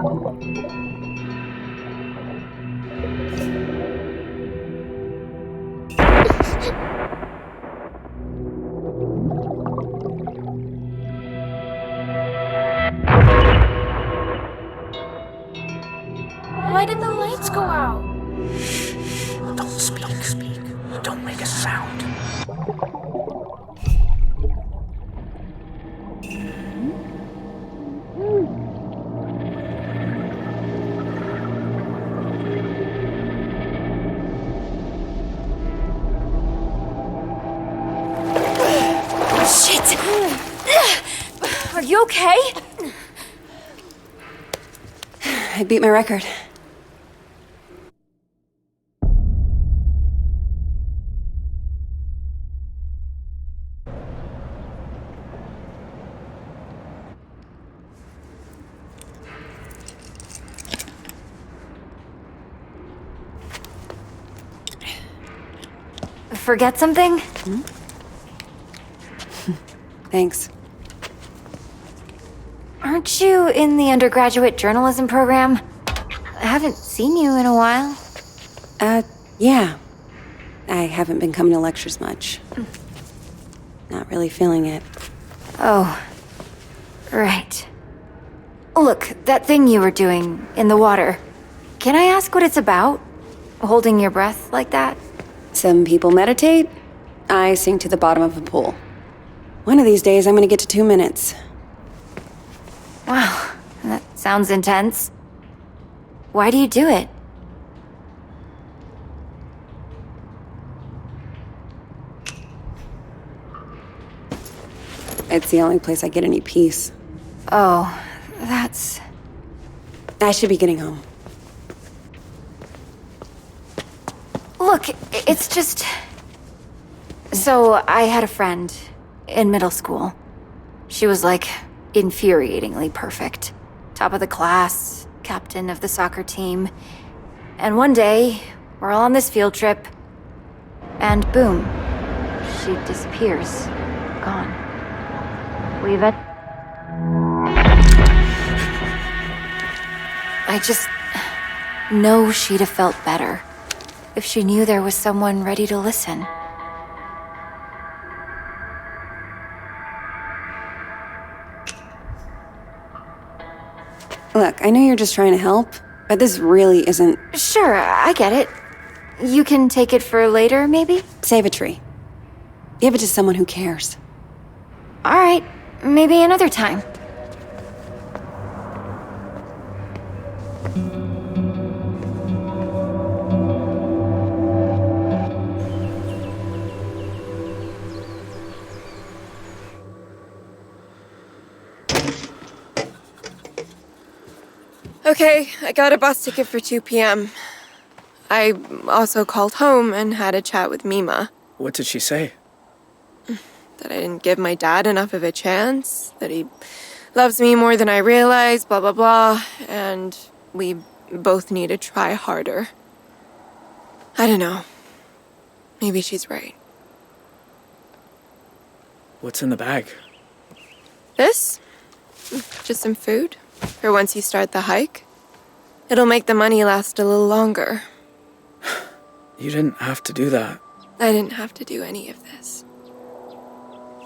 Why did the lights go out? Don't speak. Don't make a sound. Shit! Are you okay? I beat my record. Forget something? Thanks. Aren't you in the undergraduate journalism program? I haven't seen you in a while. Yeah. I haven't been coming to lectures much. Not really feeling it. Oh, right. Look, that thing you were doing in the water. Can I ask what it's about? Holding your breath like that? Some people meditate. I sink to the bottom of a pool. One of these days, I'm gonna get to 2 minutes. Wow, that sounds intense. Why do you do it? It's the only place I get any peace. Oh, that's... I should be getting home. Look, it's just... So, I had a friend in middle school. She was like infuriatingly perfect. Top of the class, captain of the soccer team. And one day, we're all on this field trip, and boom, she disappears. Gone. Leave it. I just know she'd have felt better if she knew there was someone ready to listen. Look, I know you're just trying to help, but this really isn't... Sure, I get it. You can take it for later, maybe? Save a tree. Give it to someone who cares. All right, maybe another time. Okay, I got a bus ticket for 2 p.m. I also called home and had a chat with Mima. What did she say? That I didn't give my dad enough of a chance, that he loves me more than I realized, blah, blah, blah, and we both need to try harder. I don't know. Maybe she's right. What's in the bag? This? Just some food. For once you start the hike. It'll make the money last a little longer. You didn't have to do that. I didn't have to do any of this.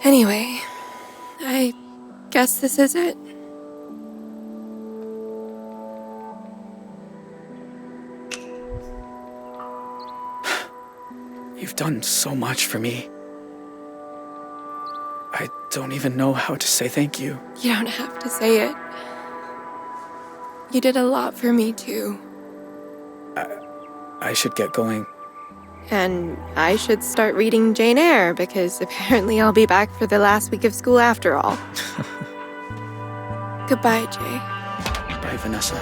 Anyway, I guess this is it. You've done so much for me. I don't even know how to say thank you. You don't have to say it. You did a lot for me, too. I should get going. And I should start reading Jane Eyre, because apparently I'll be back for the last week of school after all. Goodbye, Jay. Bye, Vanessa.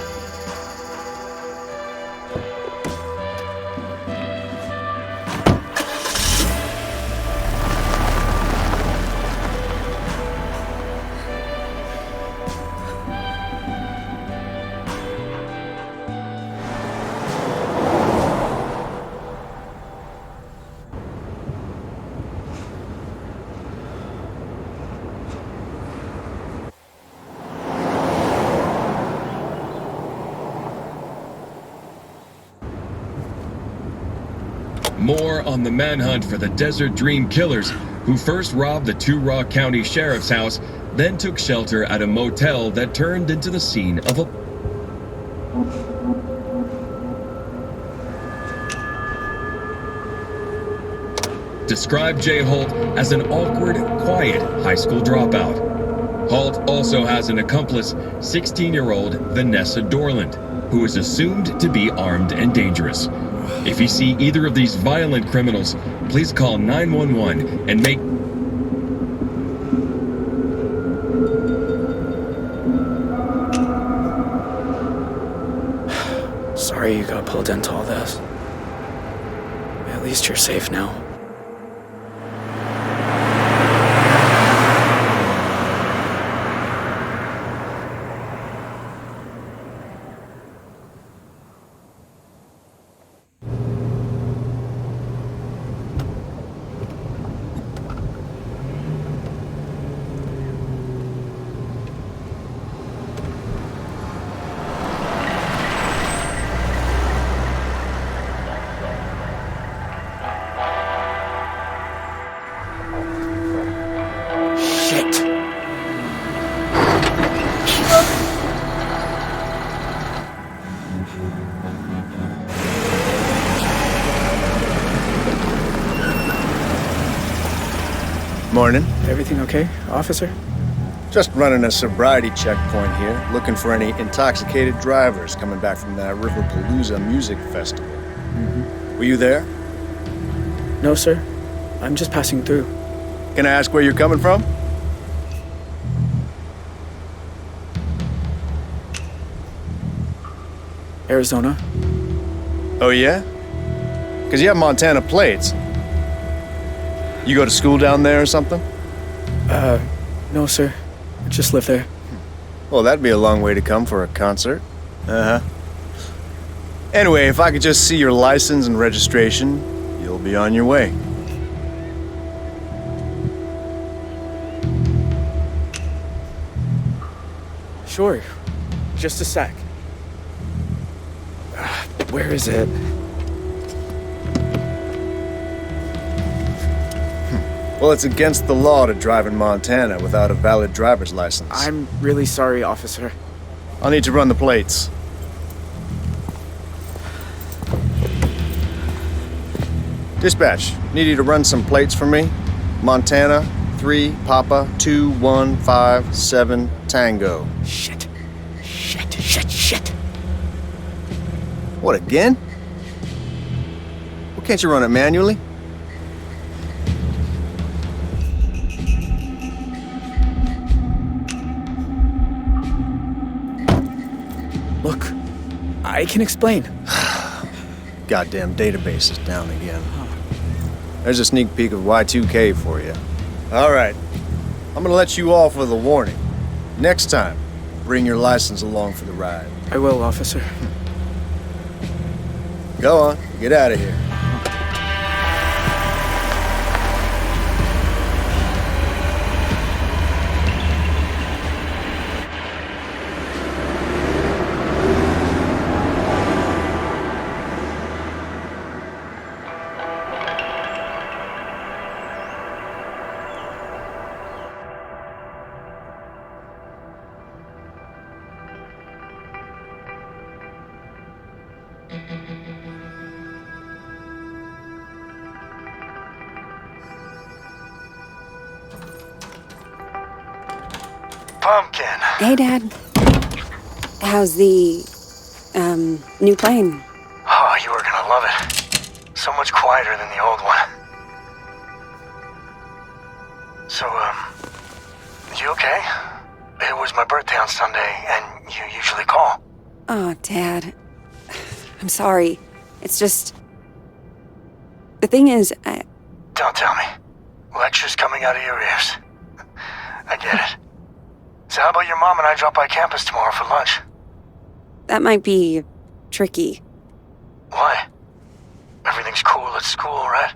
More on the manhunt for the Desert Dream Killers, who first robbed the Two Rock County Sheriff's house, then took shelter at a motel that turned into the scene of a... Described Jay Holt as an awkward, quiet high school dropout. Holt also has an accomplice, 16-year-old Vanessa Dorland, who is assumed to be armed and dangerous. If you see either of these violent criminals, please call 911 and make... Sorry you got pulled into all this. At least you're safe now. Morning. Everything okay, officer? Just running a sobriety checkpoint here, looking for any intoxicated drivers coming back from that Riverpalooza music festival. Were you there? No, sir. I'm just passing through. Can I ask where you're coming from? Arizona. Oh, yeah? Because you have Montana plates. You go to school down there or something? No, sir. I just live there. Well, that'd be a long way to come for a concert. Anyway, if I could just see your license and registration, you'll be on your way. Sure. Just a sec. Where is it? Well, it's against the law to drive in Montana without a valid driver's license. I'm really sorry, officer. I'll need to run the plates. Dispatch, need you to run some plates for me. Montana, 3 Papa 2157 Tango. Shit. What, again? Well, can't you run it manually? Look, I can explain. Goddamn database is down again. There's a sneak peek of Y2K for you. All right, I'm gonna let you off with a warning. Next time, bring your license along for the ride. I will, officer. Go on, get out of here. Pumpkin. Hey, Dad. How's the, new plane? Oh, you are gonna love it. So much quieter than the old one. So, you okay? It was my birthday on Sunday, and you usually call. Oh, Dad. I'm sorry. It's just... The thing is, Don't tell me. Lectures coming out of your ears. I get it. So how about your mom and I drop by campus tomorrow for lunch? that might be tricky. Why? Everything's cool at school, right?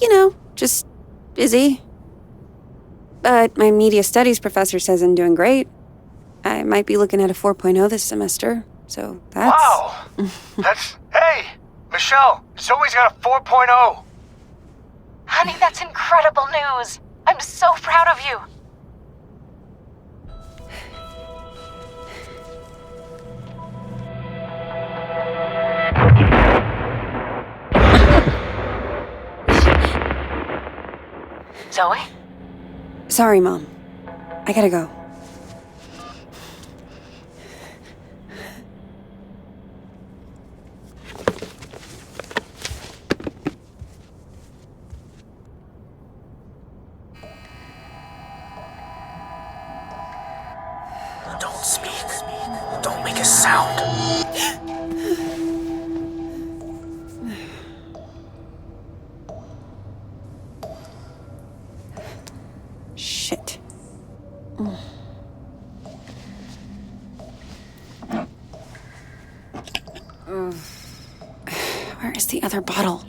You know, just busy. But my media studies professor says I'm doing great. I might be looking at a 4.0 this semester, so that's... Wow! Hey! Michelle, Zoe's got a 4.0! Honey, that's incredible news. I'm so proud of you. Zoe? Sorry, Mom. I gotta go. Don't speak. Don't make a sound. Shit. Where is the other bottle?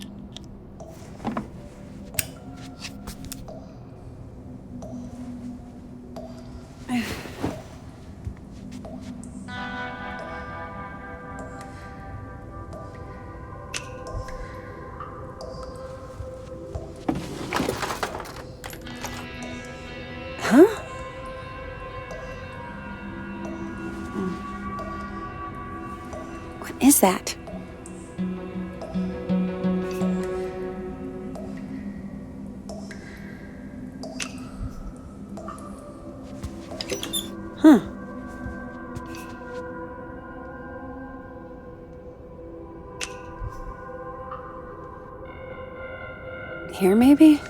Huh? What is that? Huh. Here, maybe?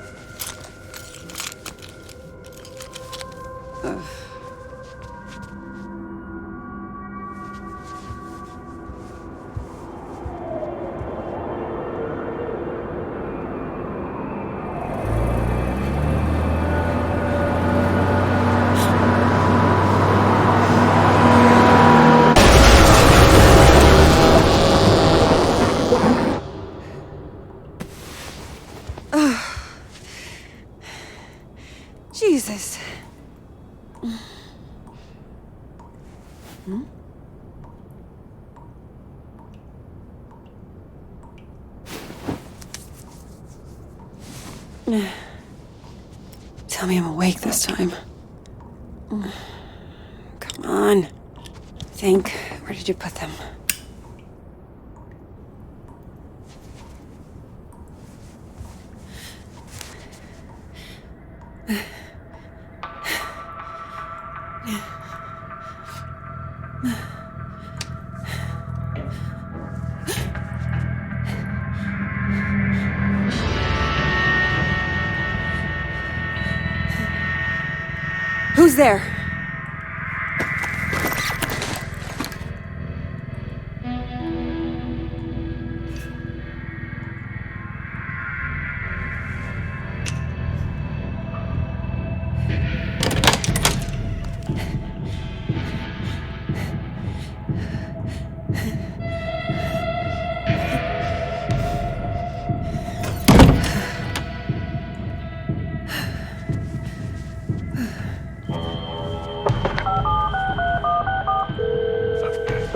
Ugh. Jesus. Tell me I'm awake this time. Come on. Think. Where did you put them? Who's there?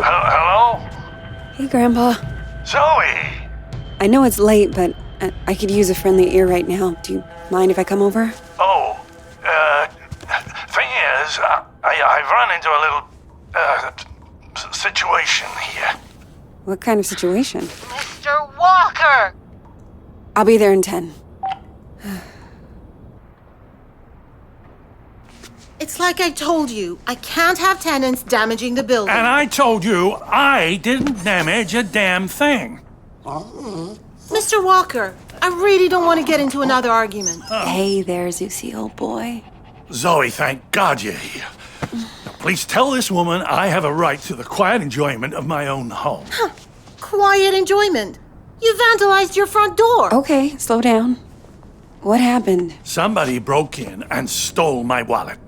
Hello? Hey, Grandpa. Zoe! I know it's late, but I could use a friendly ear right now. Do you mind if I come over? Oh, thing is, I've run into a little, situation here. What kind of situation? Mr. Walker! I'll be there in 10. It's like I told you, I can't have tenants damaging the building. And I told you I didn't damage a damn thing. Mr. Walker, I really don't want to get into another argument. Hey there, Zeusy, old boy. Zoe, thank God you're here. Now, please tell this woman I have a right to the quiet enjoyment of my own home. Quiet enjoyment. You vandalized your front door. Okay, slow down. What happened? Somebody broke in and stole my wallet.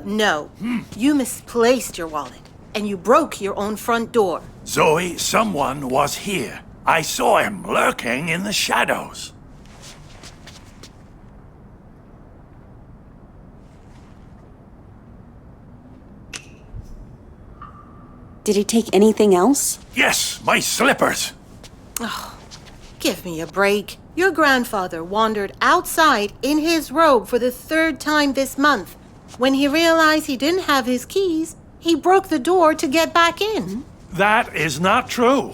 No. You misplaced your wallet, and you broke your own front door. Zoe, someone was here. I saw him lurking in the shadows. Did he take anything else? Yes, my slippers. Give me a break. Your grandfather wandered outside in his robe for the 3rd time this month. When he realized he didn't have his keys, he broke the door to get back in. That is not true.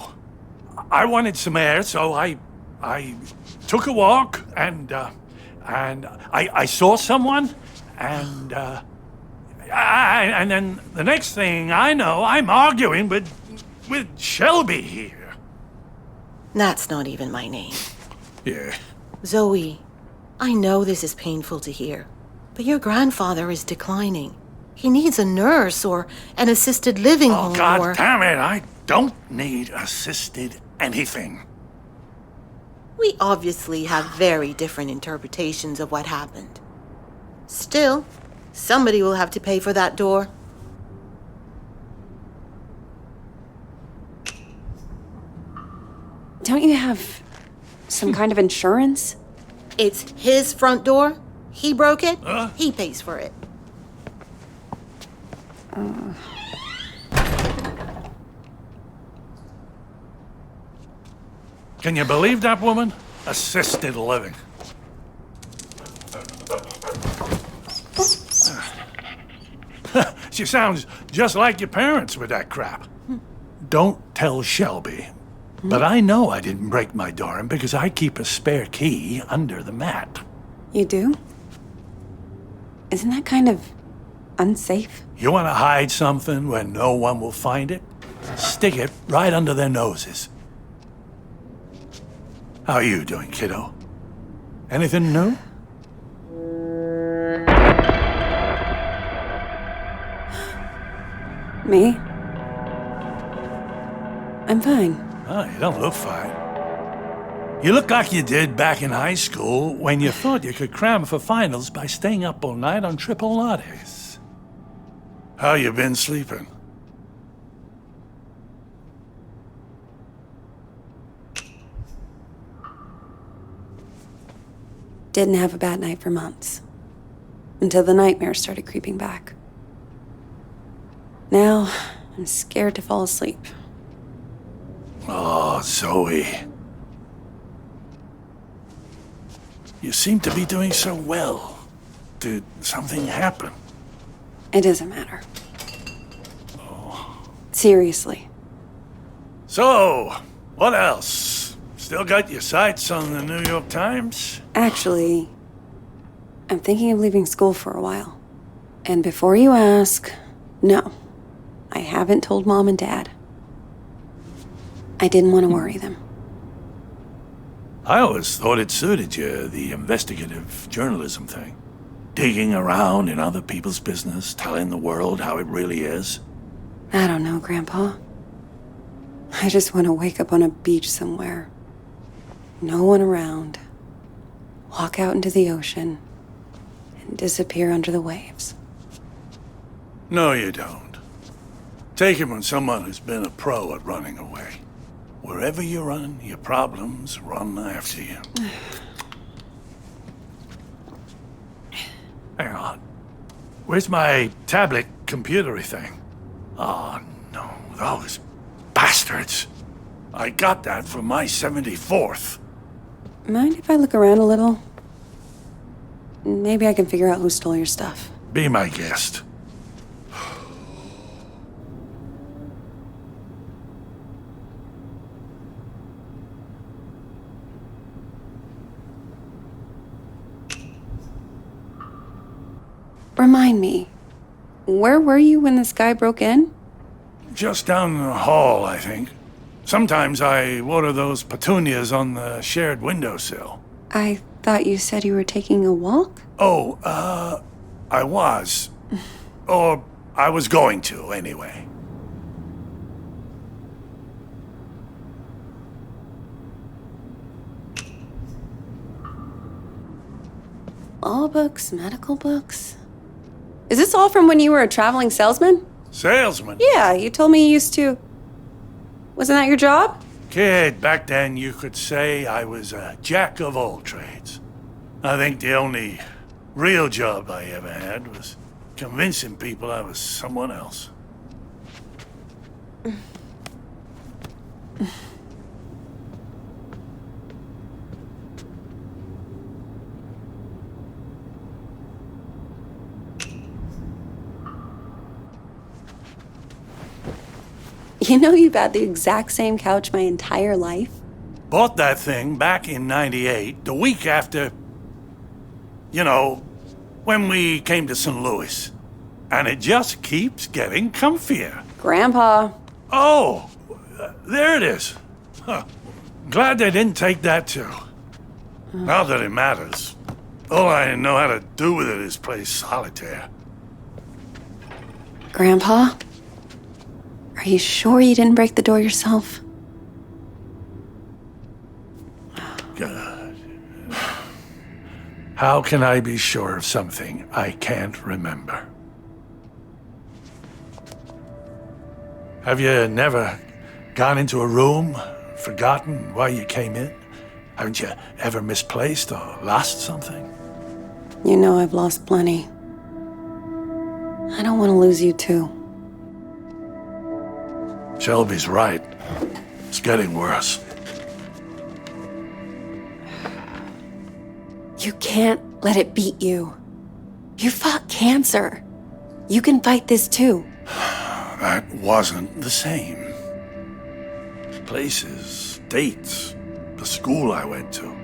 I wanted some air, so I took a walk, and I saw someone, and then the next thing I know, I'm arguing with Shelby here. That's not even my name. Yeah. Zoe, I know this is painful to hear, but your grandfather is declining. He needs a nurse or an assisted living Oh, home God or... damn it, I don't need assisted anything. We obviously have very different interpretations of what happened. Still, somebody will have to pay for that door. Don't you have some kind of insurance? It's his front door. He broke it. He pays for it. Can you believe that woman? Assisted living. She sounds just like your parents with that crap. Don't tell Shelby. But I know I didn't break my door in because I keep a spare key under the mat. You do? Isn't that kind of unsafe? You want to hide something where no one will find it? Stick it right under their noses. How are you doing, kiddo? Anything new? Me? I'm fine. Oh, you don't look fine. You look like you did back in high school when you thought you could cram for finals by staying up all night on triple lattes. How you been sleeping? Didn't have a bad night for months. Until the nightmares started creeping back. Now, I'm scared to fall asleep. Oh, Zoe. You seem to be doing so well. Did something happen? It doesn't matter. Seriously. So, what else? Still got your sights on the New York Times? Actually, I'm thinking of leaving school for a while. And before you ask, no. I haven't told Mom and Dad. I didn't want to worry them. I always thought it suited you, the investigative journalism thing. Digging around in other people's business, telling the world how it really is. I don't know, Grandpa. I just want to wake up on a beach somewhere. No one around. Walk out into the ocean and disappear under the waves. No, you don't. Take it from someone who's been a pro at running away. Wherever you run, your problems run after you. Hang on. Where's my tablet computery thing? Oh, no. Those bastards. I got that for my 74th. Mind if I look around a little? Maybe I can figure out who stole your stuff. Be my guest. Remind me, where were you when this guy broke in? Just down the hall, I think. Sometimes I water those petunias on the shared windowsill. I thought you said you were taking a walk? Oh, I was. Or I was going to, anyway. Law books, medical books. Is this all from when you were a traveling salesman? Salesman? Yeah, you told me you used to. Wasn't that your job? Kid, back then you could say I was a jack of all trades. I think the only real job I ever had was convincing people I was someone else. You know you've had the exact same couch my entire life? Bought that thing back in '98, the week after, when we came to St. Louis. And it just keeps getting comfier. Grandpa. Oh, there it is. Huh. Glad they didn't take that too. Not that it matters. All I know how to do with it is play solitaire. Grandpa? Are you sure you didn't break the door yourself? God. How can I be sure of something I can't remember? Have you never gone into a room, forgotten why you came in? Haven't you ever misplaced or lost something? You know I've lost plenty. I don't want to lose you too. Shelby's right. It's getting worse. You can't let it beat you. You fought cancer. You can fight this too. That wasn't the same. Places, dates, the school I went to.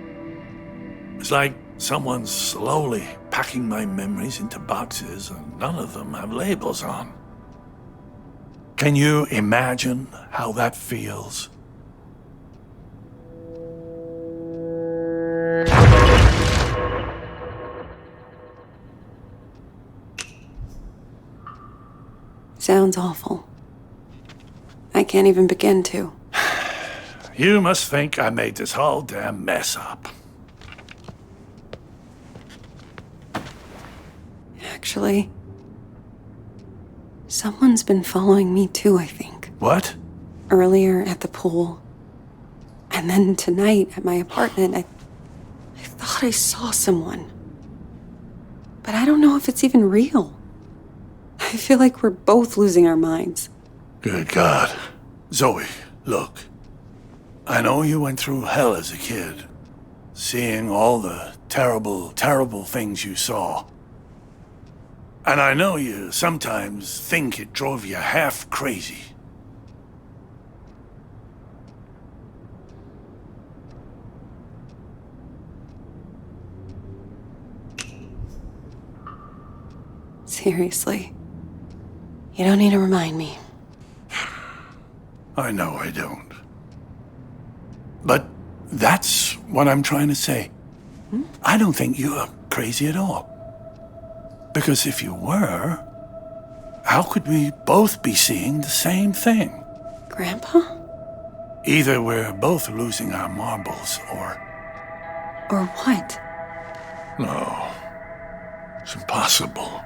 It's like someone's slowly packing my memories into boxes and none of them have labels on. Can you imagine how that feels? Sounds awful. I can't even begin to. You must think I made this whole damn mess up. Actually, someone's been following me too, I think. What? Earlier at the pool. And then tonight at my apartment, I thought I saw someone. But I don't know if it's even real. I feel like we're both losing our minds. Good God. Zoe, look. I know you went through hell as a kid. Seeing all the terrible, terrible things you saw. And I know you sometimes think it drove you half crazy. Seriously. You don't need to remind me. I know I don't. But that's what I'm trying to say. I don't think you're crazy at all. Because if you were, how could we both be seeing the same thing? Grandpa? Either we're both losing our marbles, or... Or what? No. It's impossible.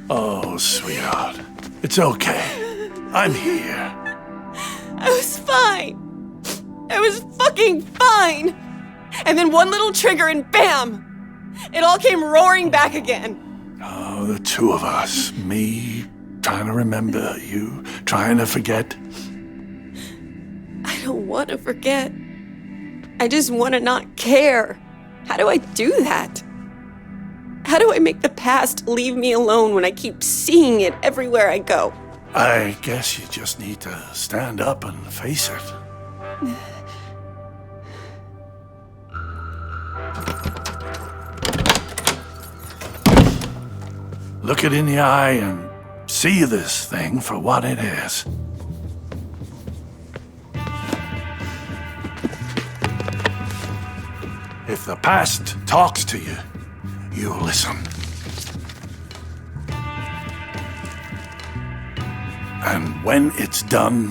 Oh, sweetheart. It's okay. I'm here. I was fine. I was fucking fine. And then one little trigger and bam! It all came roaring back again. Oh, the two of us. Me trying to remember, you trying to forget. I don't want to forget. I just want to not care. How do I do that? How do I make the past leave me alone when I keep seeing it everywhere I go? I guess you just need to stand up and face it. Look it in the eye and see this thing for what it is. If the past talks to you, you listen. And when it's done,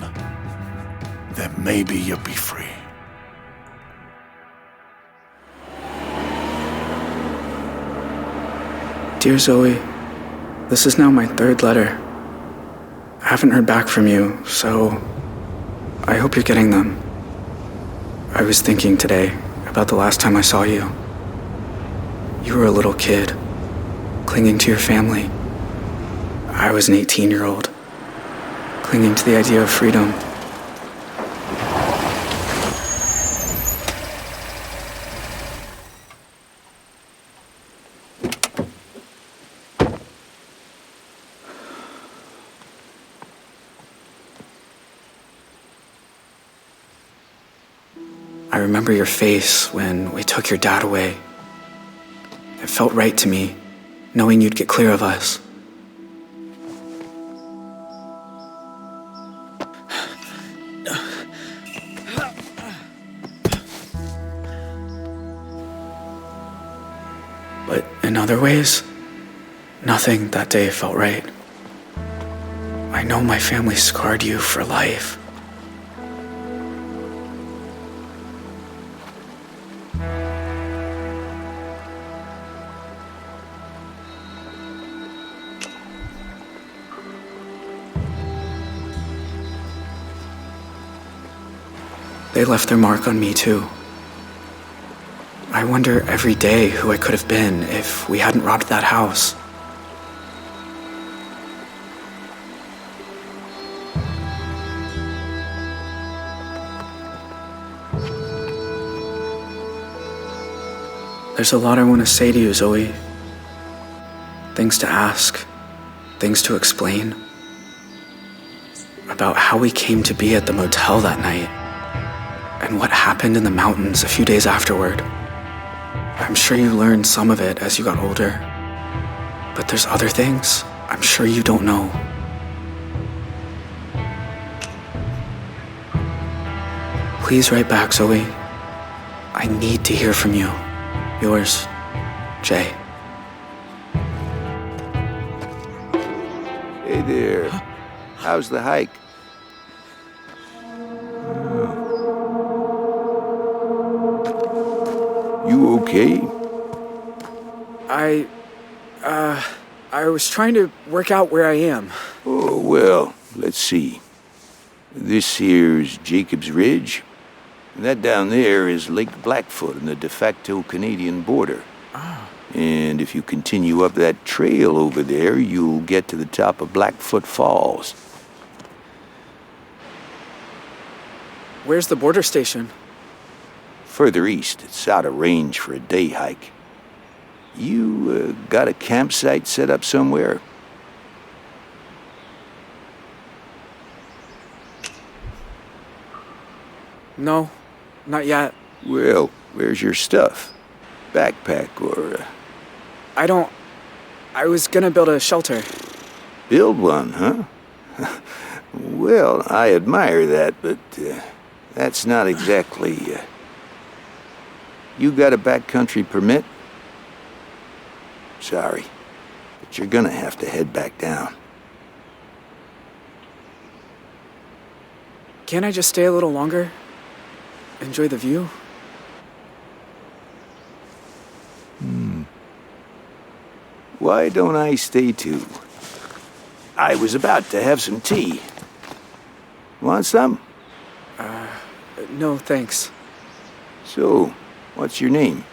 then maybe you'll be free. Dear Zoe, this is now my third letter. I haven't heard back from you, so I hope you're getting them. I was thinking today about the last time I saw you. You were a little kid, clinging to your family. I was an 18-year-old, clinging to the idea of freedom. I remember your face when we took your dad away. It felt right to me, knowing you'd get clear of us. But in other ways, nothing that day felt right. I know my family scarred you for life. They left their mark on me too. I wonder every day who I could have been if we hadn't robbed that house. There's a lot I want to say to you, Zoe. Things to ask, things to explain. About how we came to be at the motel that night. And what happened in the mountains a few days afterward. I'm sure you learned some of it as you got older. But there's other things I'm sure you don't know. Please write back, Zoe. I need to hear from you. Yours, Jay. Hey there. How's the hike? You okay? I was trying to work out where I am. Oh, well, let's see. This here's Jacob's Ridge. And that down there is Lake Blackfoot on the de facto Canadian border. Oh. And if you continue up that trail over there, you'll get to the top of Blackfoot Falls. Where's the border station? Further east, it's out of range for a day hike. You got a campsite set up somewhere? No, not yet. Well, where's your stuff? Backpack or... I was gonna build a shelter. Build one, huh? Well, I admire that, but that's not exactly... You got a backcountry permit? Sorry, but you're gonna have to head back down. Can't I just stay a little longer? Enjoy the view? Why don't I stay too? I was about to have some tea. Want some? No, thanks. So, What's your name?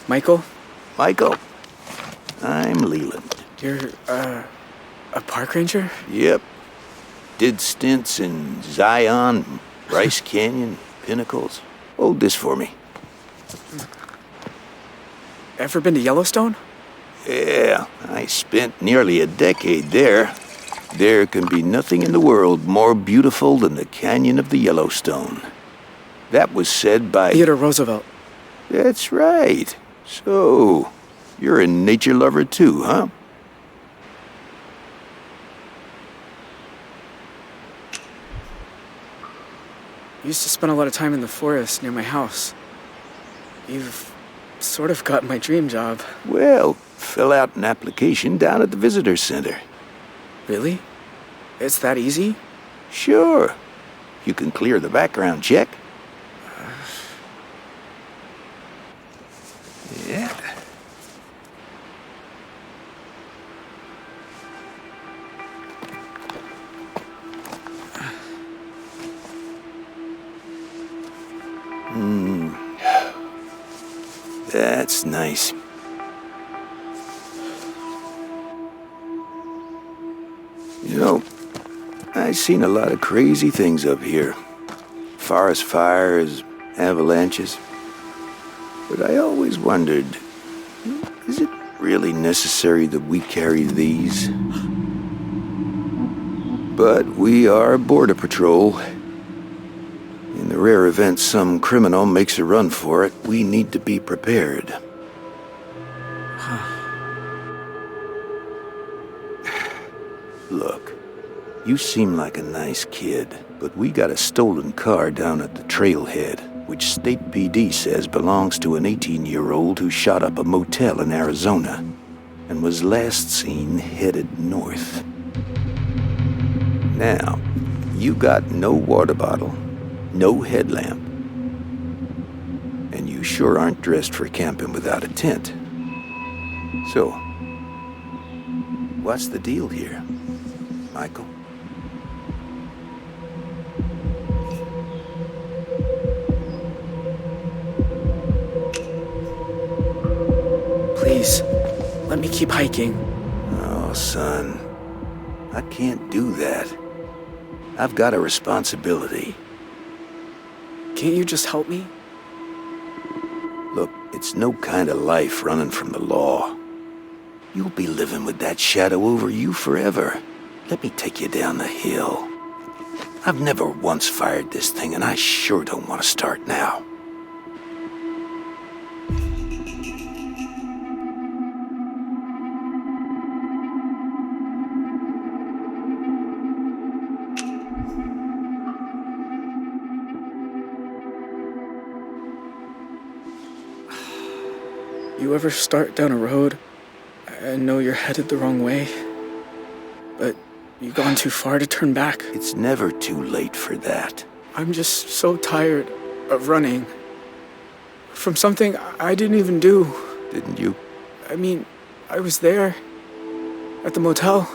Michael? Michael. I'm Leland. You're, a park ranger? Yep. Did stints in Zion, Bryce Canyon, Pinnacles. Hold this for me. Ever been to Yellowstone? Yeah, I spent nearly a decade there. There can be nothing in the world more beautiful than the canyon of the Yellowstone. That was said by Theodore Roosevelt. That's right. So, you're a nature lover too, huh? I used to spend a lot of time in the forest near my house. You've sort of got my dream job. Well, fill out an application down at the visitor center. Really? It's that easy? Sure. You can clear the background check. Yeah. That's nice. You know, I've seen a lot of crazy things up here. Forest fires, avalanches. But I always wondered, is it really necessary that we carry these? But we are Border Patrol. In the rare event some criminal makes a run for it, we need to be prepared. Look, you seem like a nice kid, but we got a stolen car down at the trailhead, which State PD says belongs to an 18-year-old who shot up a motel in Arizona and was last seen headed north. Now, you got no water bottle, no headlamp, and you sure aren't dressed for camping without a tent. So, what's the deal here, Michael? Please, let me keep hiking. Oh, son, I can't do that. I've got a responsibility. Can't you just help me? Look, it's no kind of life running from the law. You'll be living with that shadow over you forever. Let me take you down the hill. I've never once fired this thing, and I sure don't want to start now. You ever start down a road and know you're headed the wrong way, but you've gone too far to turn back? It's never too late for that. I'm just so tired of running from something I didn't even do. Didn't you? I mean, I was there at the motel,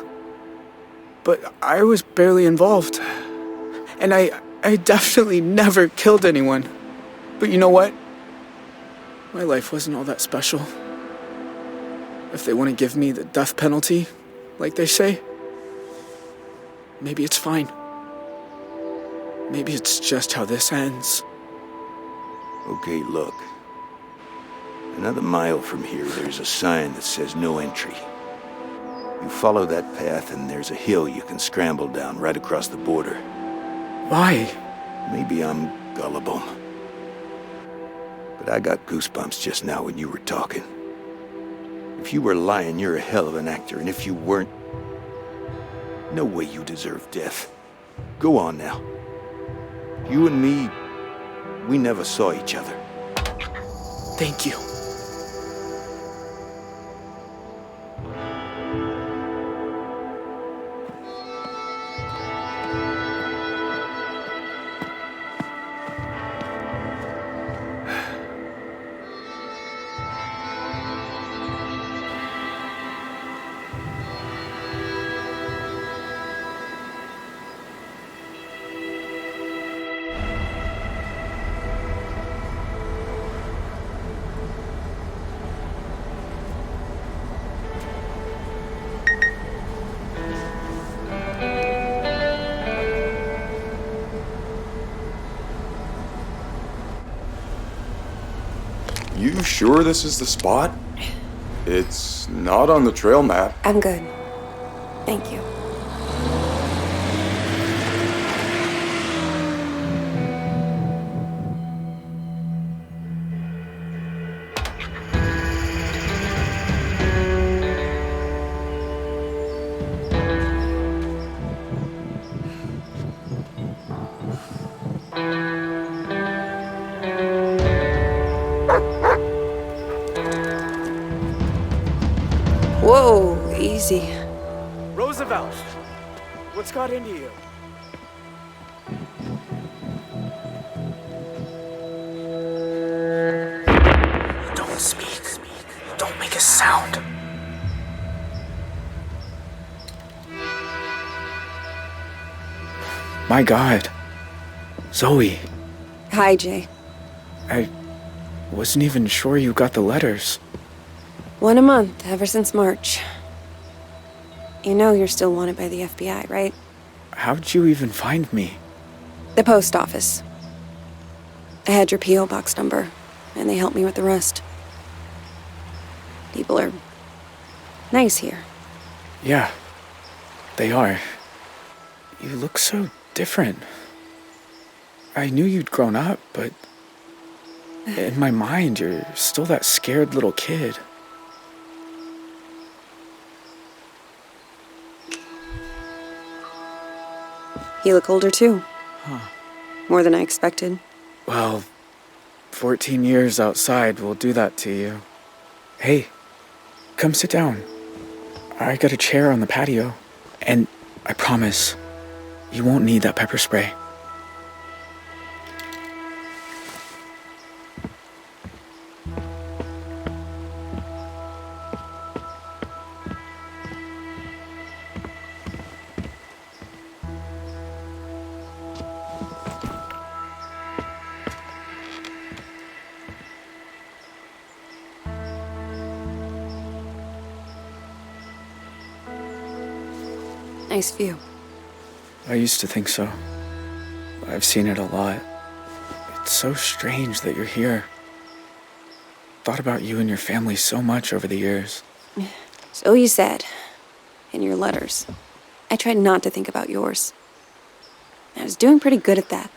but I was barely involved. And I definitely never killed anyone. But you know what? My life wasn't all that special. If they want to give me the death penalty, like they say, maybe it's fine. Maybe it's just how this ends. Okay, look. Another mile from here, there's a sign that says no entry. You follow that path and there's a hill you can scramble down right across the border. Why? Maybe I'm gullible. But I got goosebumps just now when you were talking. If you were lying, you're a hell of an actor, and if you weren't, no way you deserve death. Go on now. You and me, we never saw each other. Thank you. You sure this is the spot? It's not on the trail map. I'm good. Thank you. Whoa, easy. Roosevelt, what's got into you? Don't speak. Don't make a sound. My God. Zoe, Hi, Jay. I wasn't even sure you got the letters. 1 a month, ever since March. You know you're still wanted by the FBI, right? How'd you even find me? The post office. I had your P.O. box number, and they helped me with the rest. People are nice here. Yeah, they are. You look so different. I knew you'd grown up, but in my mind, you're still that scared little kid. You look older too. Huh. More than I expected. Well, 14 years outside will do that to you. Hey, come sit down. I got a chair on the patio. And I promise, you won't need that pepper spray. Nice view. I used to think so. I've seen it a lot. It's so strange that you're here. Thought about you and your family so much over the years. So you said. In your letters. I tried not to think about yours. I was doing pretty good at that.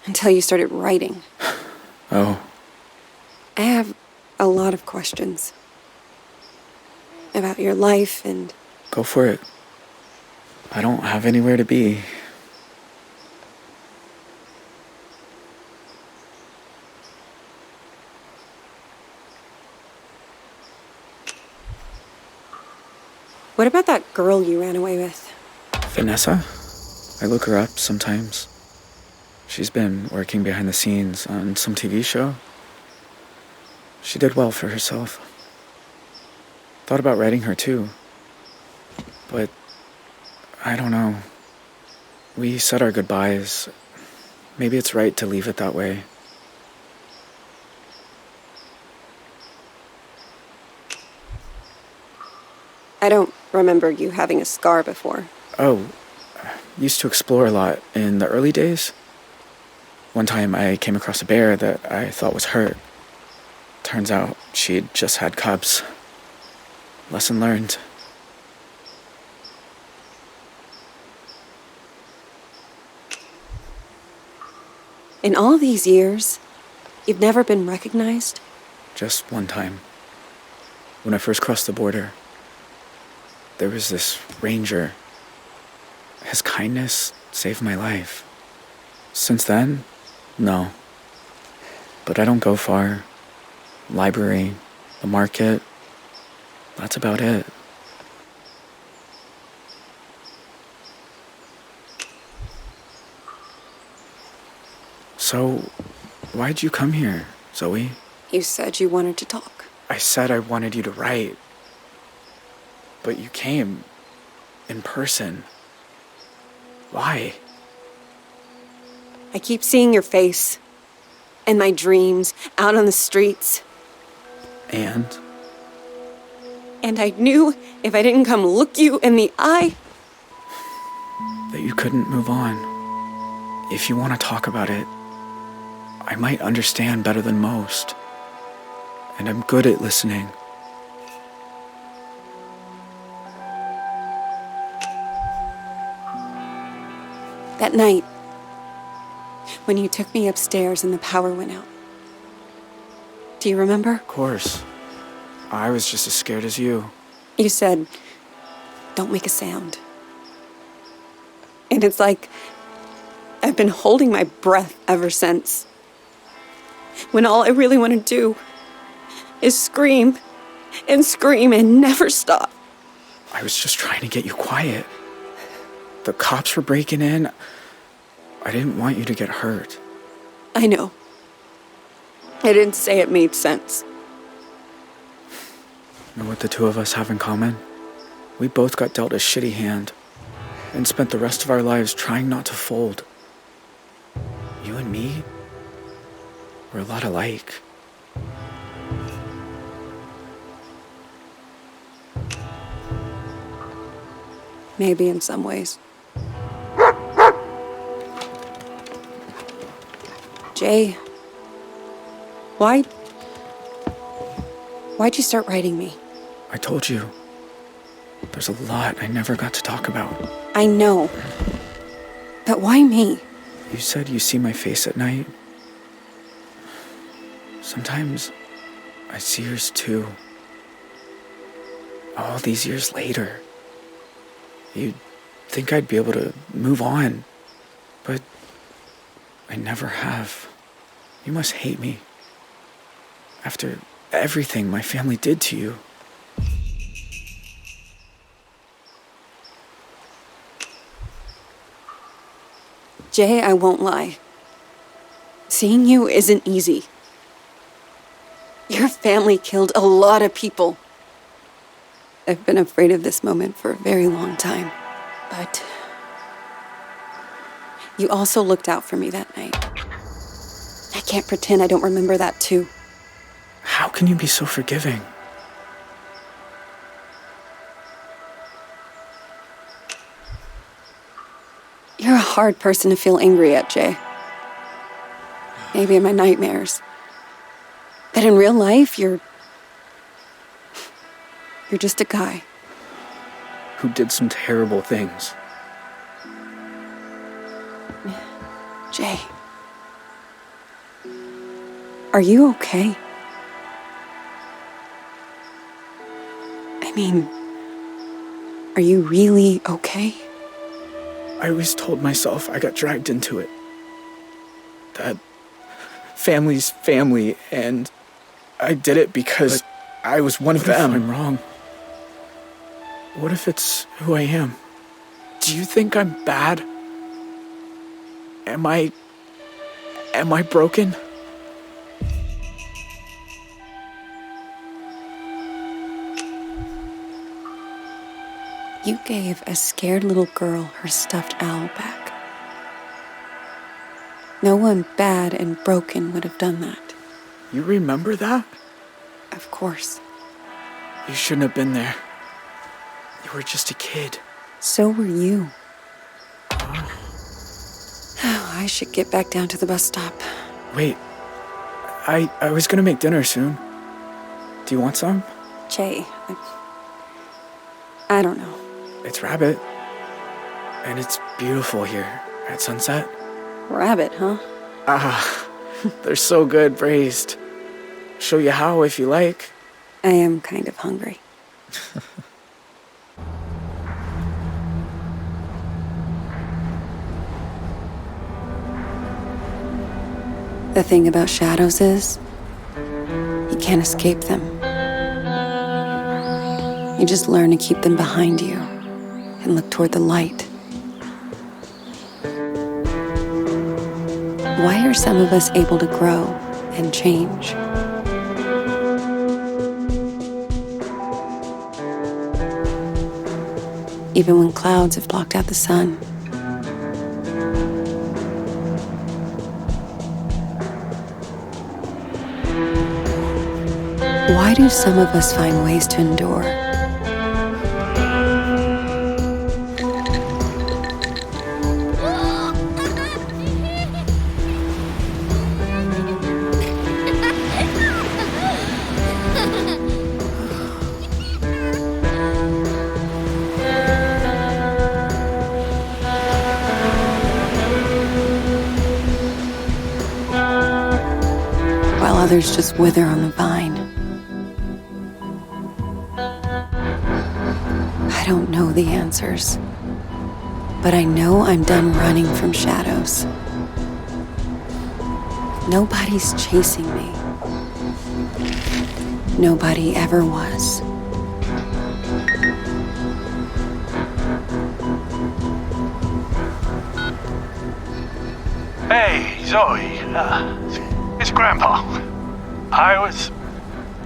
Until you started writing. Oh. I have a lot of questions. About your life and... Go for it. I don't have anywhere to be. What about that girl you ran away with? Vanessa? I look her up sometimes. She's been working behind the scenes on some TV show. She did well for herself. Thought about writing her too. But I don't know. We said our goodbyes. Maybe it's right to leave it that way. I don't remember you having a scar before. Oh, used to explore a lot in the early days. One time I came across a bear that I thought was hurt. Turns out she'd just had cubs. Lesson learned. In all these years, you've never been recognized? Just one time. When I first crossed the border, there was this ranger. His kindness saved my life. Since then, no. But I don't go far. Library, the market, that's about it. So, why'd you come here, Zoe? You said you wanted to talk. I said I wanted you to write. But you came in person. Why? I keep seeing your face. In my dreams, out on the streets. And? And I knew if I didn't come look you in the eye... that you couldn't move on. If you want to talk about it, I might understand better than most. And I'm good at listening. That night, when you took me upstairs and the power went out. Do you remember? Of course. I was just as scared as you. You said, don't make a sound. And it's like I've been holding my breath ever since. When all I really want to do is scream and never stop. I was just trying to get you quiet. The cops were breaking in. I didn't want you to get hurt. I know. I didn't say it made sense. You know what the two of us have in common? We both got dealt a shitty hand and spent the rest of our lives trying not to fold. You and me, we're a lot alike. Maybe in some ways. Jay, why'd you start writing me? I told you. There's a lot I never got to talk about. I know. But why me? You said you see my face at night. Sometimes I see yours too. All these years later. You'd think I'd be able to move on, but I never have. You must hate me. After everything my family did to you. Jay, I won't lie. Seeing you isn't easy. Your family killed a lot of people. I've been afraid of this moment for a very long time. But you also looked out for me that night. I can't pretend I don't remember that too. How can you be so forgiving? You're a hard person to feel angry at, Jay. Maybe in my nightmares. But in real life, you're just a guy. Who did some terrible things. Jay. Are you okay? I mean, are you really okay? I always told myself I got dragged into it. That family's family, and I did it because I was one of them. I'm wrong. What if it's who I am? Do you think I'm bad? Am I broken? You gave a scared little girl her stuffed owl back. No one bad and broken would have done that. You remember that? Of course. You shouldn't have been there. You were just a kid. So were you. Oh, I should get back down to the bus stop. Wait. I was gonna make dinner soon. Do you want some? Jay, I don't know. It's rabbit. And it's beautiful here at sunset. Rabbit, huh? Ah, they're so good braised. Show you how if you like. I am kind of hungry. The thing about shadows is, you can't escape them. You just learn to keep them behind you and look toward the light. Why are some of us able to grow and change? Even when clouds have blocked out the sun. Why do some of us find ways to endure? others just wither on the vine. I don't know the answers, but I know I'm done running from shadows. Nobody's chasing me. Nobody ever was. Hey, Zoe. It's Grandpa. I was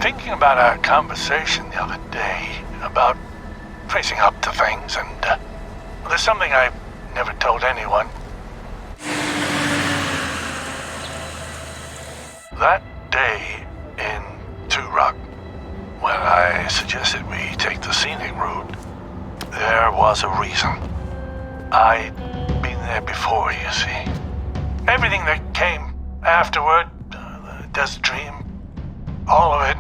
thinking about our conversation the other day about facing up to things, and there's something I've never told anyone. That day in Two Rock, when I suggested we take the scenic route, there was a reason. I'd been there before, you see. Everything that came afterward, the desert dream, all of it,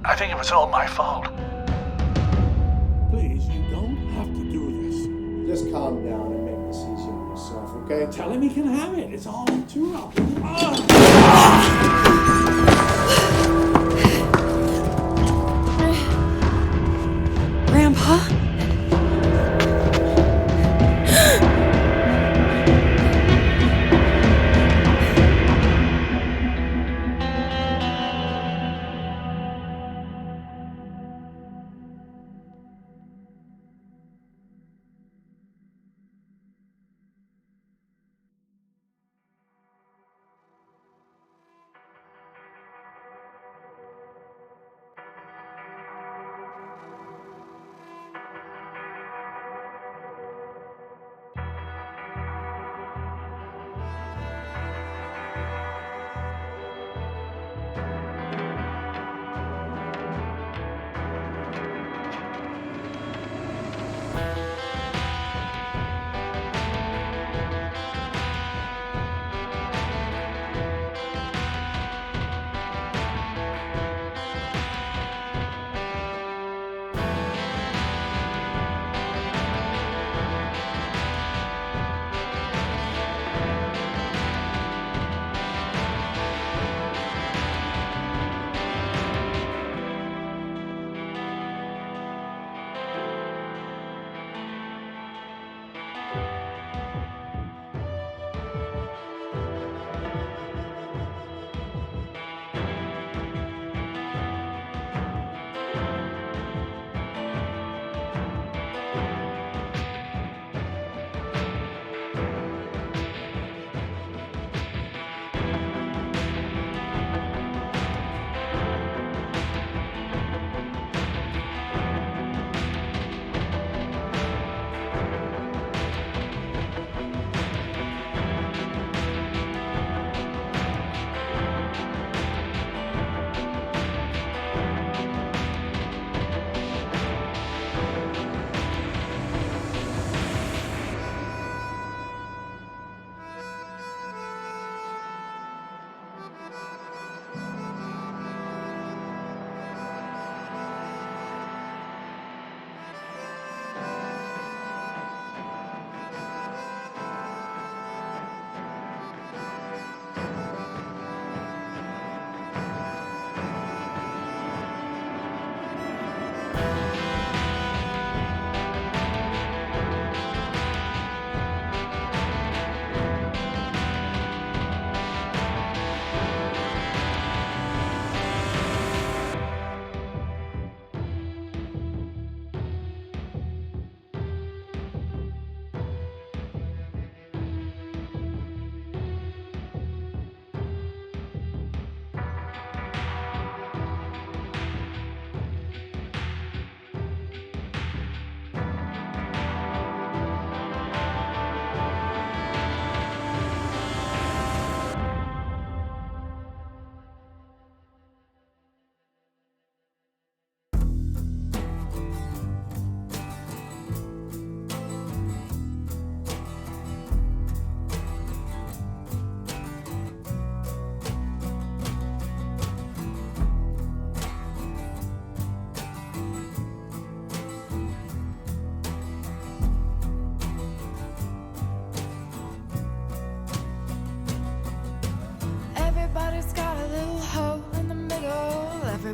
I think it was all my fault. Please, you don't have to do this. Just calm down and make this easy on yourself, okay? Tell him he can have it. It's all too rough. Grandpa?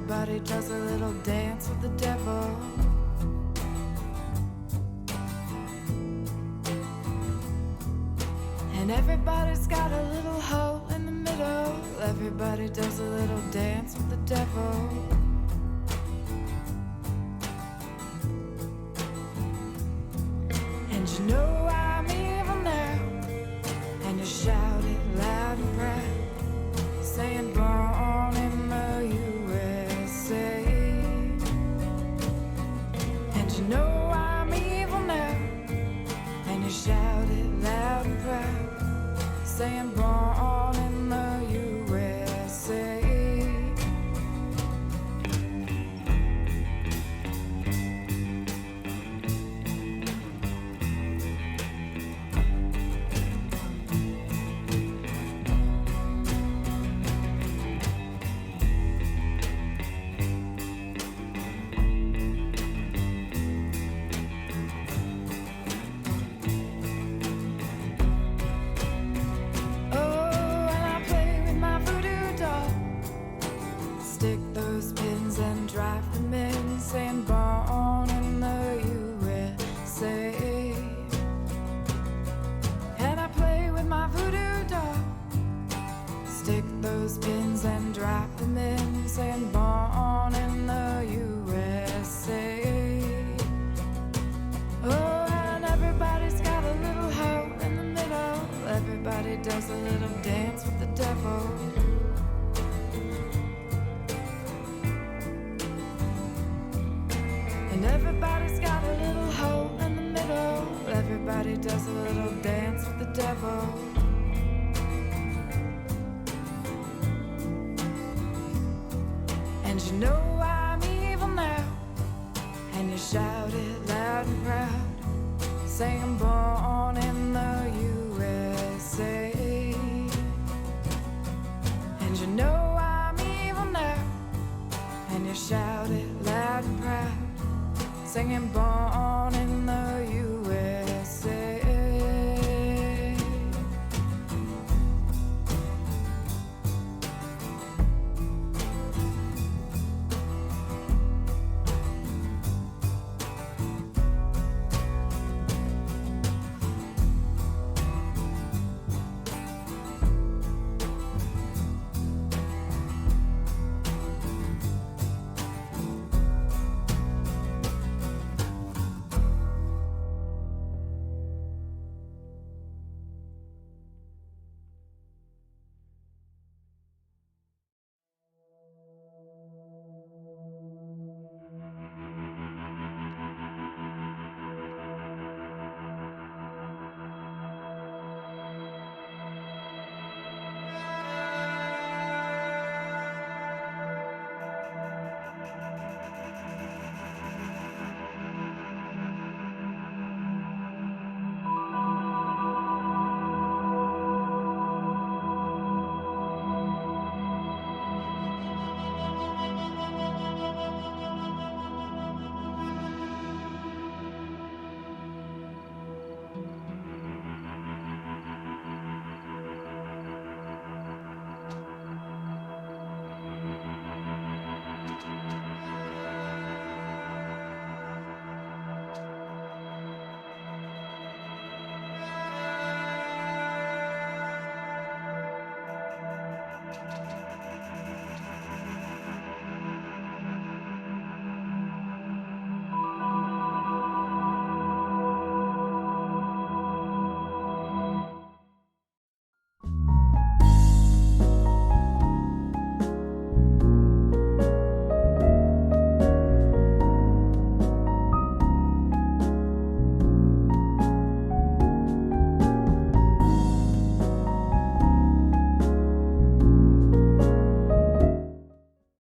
everybody does a little dance with the devil. And everybody's got a little hole in the middle. Everybody does a little dance with the devil. And you know I'm evil now, and you shout it loud and proud, saying born in the USA. And you know I'm evil now, and you shout it loud and proud, saying born in the USA. Stick those pins and drive them in, saying born in the USA. And I play with my voodoo doll. Stick those pins and drive them in, saying born in the USA. Oh, and everybody's got a little hole in the middle. Everybody does a little dance with the devil. And everybody's got a little hole in the middle. Everybody does a little dance with the devil. And you know I'm evil now, and you shout it loud and proud, saying I'm born in the USA. And you know I'm evil now, and you shout it loud and proud, singing born in